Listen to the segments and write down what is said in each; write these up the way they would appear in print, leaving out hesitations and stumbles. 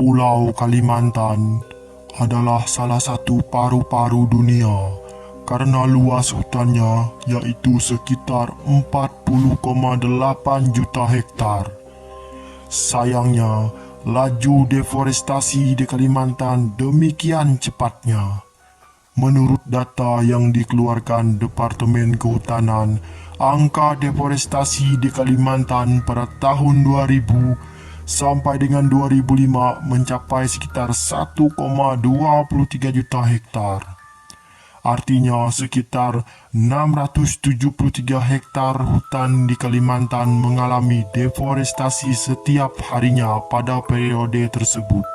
Pulau Kalimantan adalah salah satu paru-paru dunia karena luas hutannya yaitu sekitar 40,8 juta hektar. Sayangnya, laju deforestasi di Kalimantan demikian cepatnya. Menurut data yang dikeluarkan Departemen Kehutanan, angka deforestasi di Kalimantan pada tahun 2000 sampai dengan 2005 mencapai sekitar 1,23 juta hektar. Artinya sekitar 673 hektar hutan di Kalimantan mengalami deforestasi setiap harinya pada periode tersebut.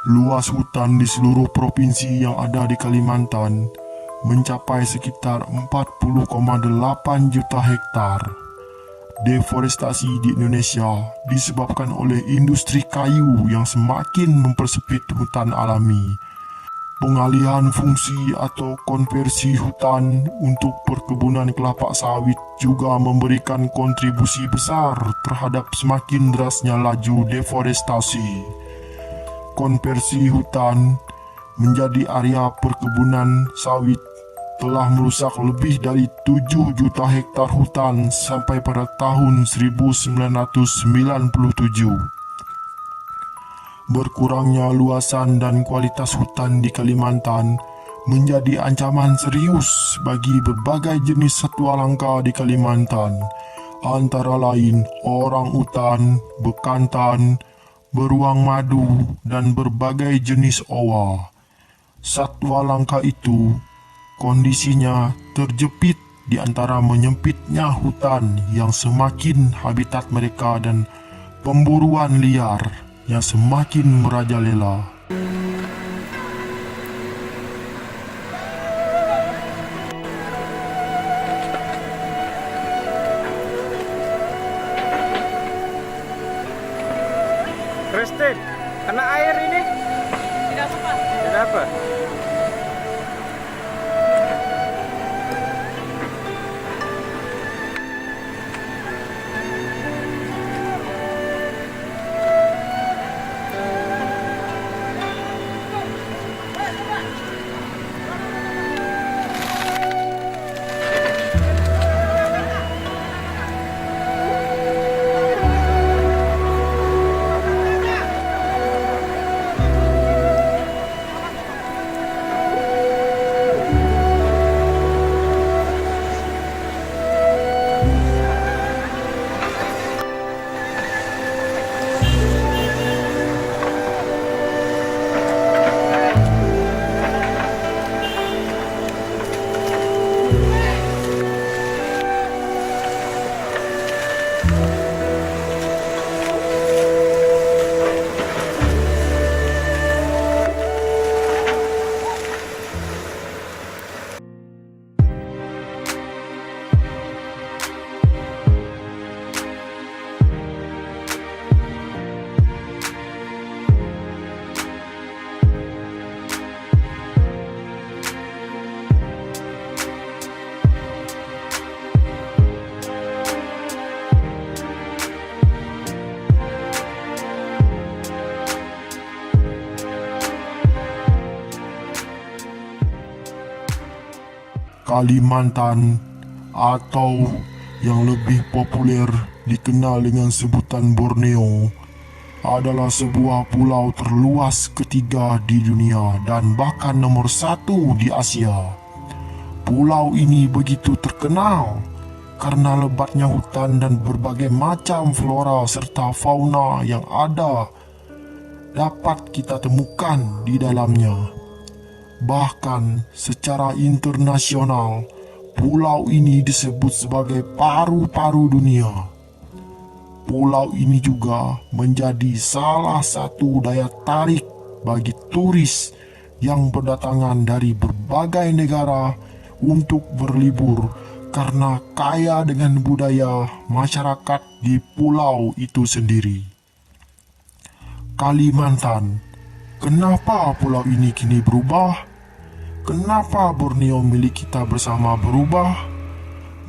Luas hutan di seluruh provinsi yang ada di Kalimantan mencapai sekitar 40,8 juta hektar. Deforestasi di Indonesia disebabkan oleh industri kayu yang semakin mempersempit hutan alami. Pengalihan fungsi atau konversi hutan untuk perkebunan kelapa sawit juga memberikan kontribusi besar terhadap semakin derasnya laju deforestasi. Konversi hutan menjadi area perkebunan sawit telah merusak lebih dari 7 juta hektar hutan sampai pada tahun 1997. Berkurangnya luasan dan kualitas hutan di Kalimantan menjadi ancaman serius bagi berbagai jenis satwa langka di Kalimantan, antara lain orangutan, bekantan, beruang madu, dan berbagai jenis owa. Satwa langka itu kondisinya terjepit di antara menyempitnya hutan yang semakin habitat mereka dan pemburuan liar yang semakin merajalela. Kristin, kena air ini? Tidak apa? Tidak apa? Kalimantan atau yang lebih populer dikenal dengan sebutan Borneo adalah sebuah pulau terluas ketiga di dunia dan bahkan nomor 1 di Asia. Pulau ini begitu terkenal karena lebatnya hutan dan berbagai macam flora serta fauna yang ada dapat kita temukan di dalamnya. Bahkan secara internasional, pulau ini disebut sebagai paru-paru dunia. Pulau ini juga menjadi salah satu daya tarik bagi turis yang berdatangan dari berbagai negara untuk berlibur karena kaya dengan budaya masyarakat di pulau itu sendiri. Kalimantan, kenapa pulau ini kini berubah? Kenapa Borneo milik kita bersama berubah?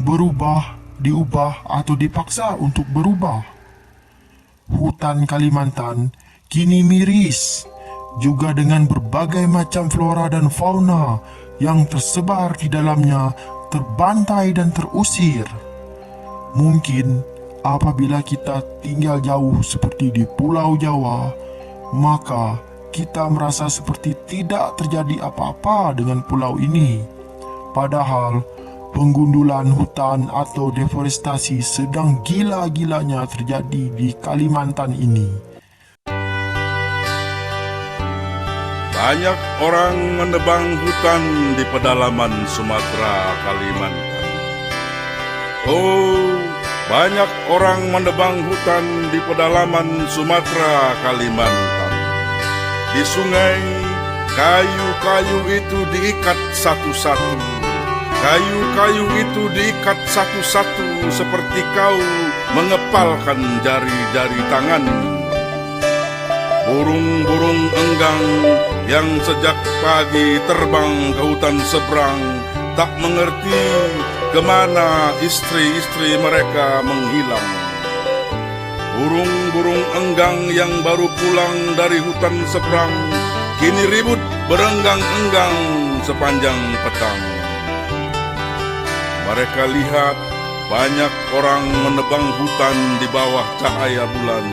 Berubah, diubah, atau dipaksa untuk berubah? Hutan Kalimantan kini miris, juga dengan berbagai macam flora dan fauna yang tersebar di dalamnya terbantai dan terusir. Mungkin apabila kita tinggal jauh seperti di Pulau Jawa, maka kita merasa seperti tidak terjadi apa-apa dengan pulau ini. Padahal penggundulan hutan atau deforestasi sedang gila-gilanya terjadi di Kalimantan ini. Banyak orang menebang hutan di pedalaman Sumatera, Kalimantan. Oh, banyak orang menebang hutan di pedalaman Sumatera, Kalimantan. Di sungai, kayu-kayu itu diikat satu-satu. Kayu-kayu itu diikat satu-satu seperti kau mengepalkan jari-jari tangan. Burung-burung enggang yang sejak pagi terbang ke hutan seberang tak mengerti kemana istri-istri mereka menghilang. Burung-burung enggang yang baru pulang dari hutan seberang kini ribut berenggang-enggang sepanjang petang. Mereka lihat banyak orang menebang hutan di bawah cahaya bulan.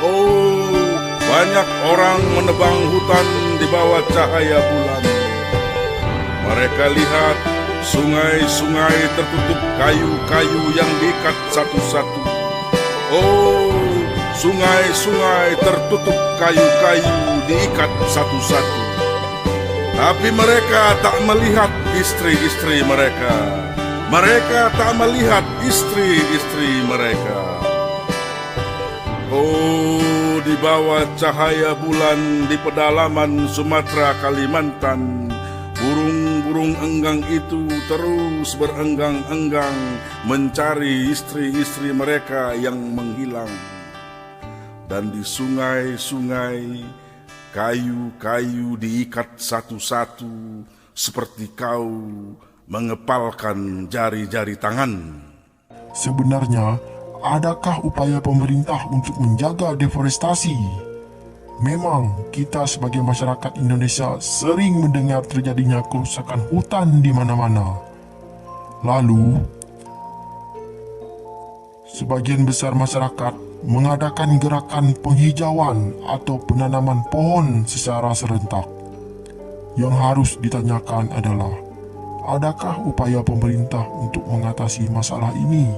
Oh, banyak orang menebang hutan di bawah cahaya bulan. Mereka lihat sungai-sungai tertutup kayu-kayu yang diikat satu-satu. Oh, sungai-sungai tertutup kayu-kayu diikat satu-satu. Tapi mereka tak melihat istri-istri mereka. Mereka tak melihat istri-istri mereka. Oh, di bawah cahaya bulan di pedalaman Sumatera, Kalimantan, burung-burung enggang itu terus berenggang-enggang mencari istri-istri mereka yang menghilang. Dan di sungai-sungai, kayu-kayu diikat satu-satu seperti kau mengepalkan jari-jari tangan. Sebenarnya, adakah upaya pemerintah untuk menjaga deforestasi? Memang kita sebagai masyarakat Indonesia sering mendengar terjadinya kerusakan hutan di mana-mana. Lalu, sebagian besar masyarakat mengadakan gerakan penghijauan atau penanaman pohon secara serentak. Yang harus ditanyakan adalah, adakah upaya pemerintah untuk mengatasi masalah ini?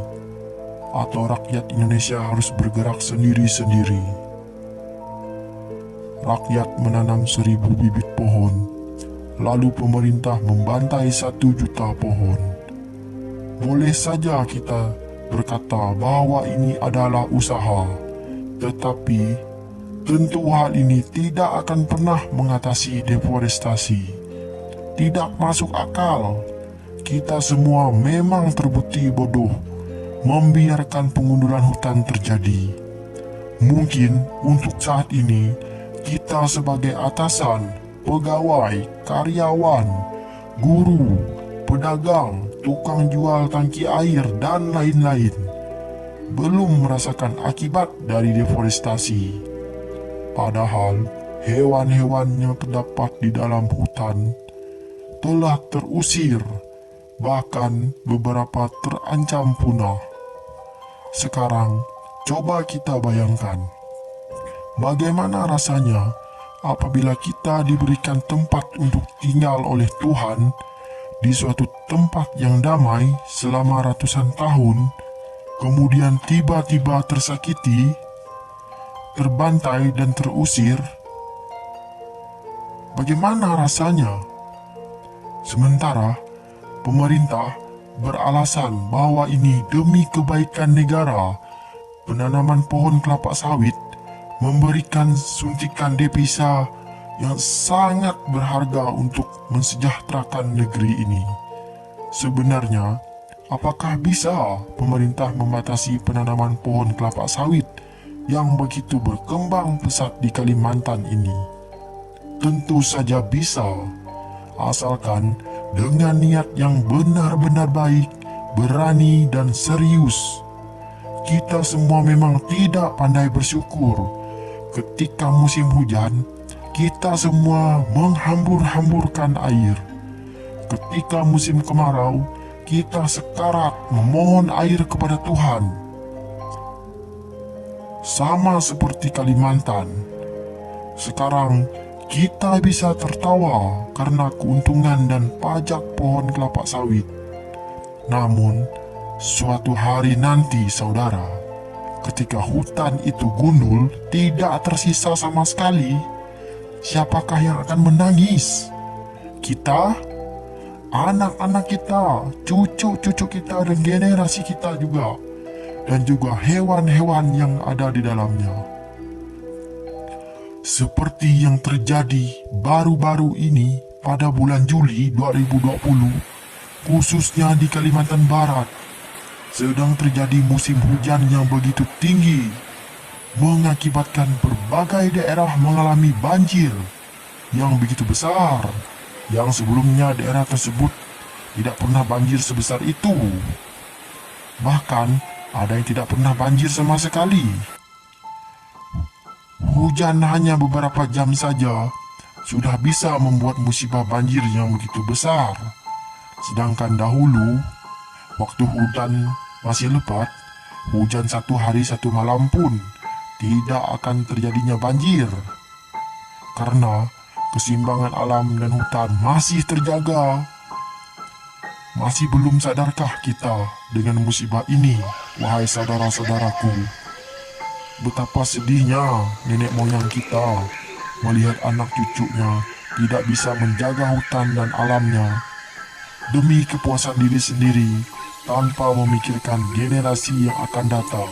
Atau rakyat Indonesia harus bergerak sendiri-sendiri? Rakyat menanam 1000 bibit pohon, lalu pemerintah membantai 1 juta pohon. Boleh saja kita berkata bahwa ini adalah usaha, tetapi tentu hal ini tidak akan pernah mengatasi deforestasi. Tidak masuk akal. Kita semua memang terbukti bodoh membiarkan pengundulan hutan terjadi. Mungkin untuk saat ini, kita sebagai atasan, pegawai, karyawan, guru, pedagang, tukang jual tangki air, dan lain-lain belum merasakan akibat dari deforestasi. Padahal, hewan-hewan yang terdapat di dalam hutan telah terusir, bahkan beberapa terancam punah. Sekarang, coba kita bayangkan, bagaimana rasanya apabila kita diberikan tempat untuk tinggal oleh Tuhan di suatu tempat yang damai selama ratusan tahun, kemudian tiba-tiba tersakiti, terbantai dan terusir. Bagaimana rasanya? Sementara pemerintah beralasan bahwa ini demi kebaikan negara, penanaman pohon kelapa sawit memberikan suntikan devisa yang sangat berharga untuk mensejahterakan negeri ini. Sebenarnya, apakah bisa pemerintah membatasi penanaman pohon kelapa sawit yang begitu berkembang pesat di Kalimantan ini? Tentu saja bisa, asalkan dengan niat yang benar-benar baik, berani dan serius. Kita semua memang tidak pandai bersyukur Ketika musim hujan, kita semua menghambur-hamburkan air. Ketika musim kemarau, kita sekarat memohon air kepada Tuhan. Sama seperti Kalimantan, sekarang kita bisa tertawa karena keuntungan dan pajak pohon kelapa sawit. Namun, suatu hari nanti saudara, ketika hutan itu gundul tidak tersisa sama sekali, siapakah yang akan menangis? Kita? Anak-anak kita, cucu-cucu kita dan generasi kita juga, dan juga hewan-hewan yang ada di dalamnya. Seperti yang terjadi baru-baru ini pada bulan Juli 2020, khususnya di Kalimantan Barat, sedang terjadi musim hujan yang begitu tinggi, mengakibatkan berbagai daerah mengalami banjir yang begitu besar, yang sebelumnya daerah tersebut tidak pernah banjir sebesar itu. Bahkan, ada yang tidak pernah banjir sama sekali. Hujan hanya beberapa jam saja sudah bisa membuat musibah banjir yang begitu besar. Sedangkan dahulu, waktu hujan masih lebat, hujan 1 hari 1 malam pun tidak akan terjadinya banjir. Karena keseimbangan alam dan hutan masih terjaga. Masih belum sadarkah kita dengan musibah ini, wahai saudara-saudaraku? Betapa sedihnya nenek moyang kita melihat anak cucunya tidak bisa menjaga hutan dan alamnya demi kepuasan diri sendiri tanpa memikirkan generasi yang akan datang.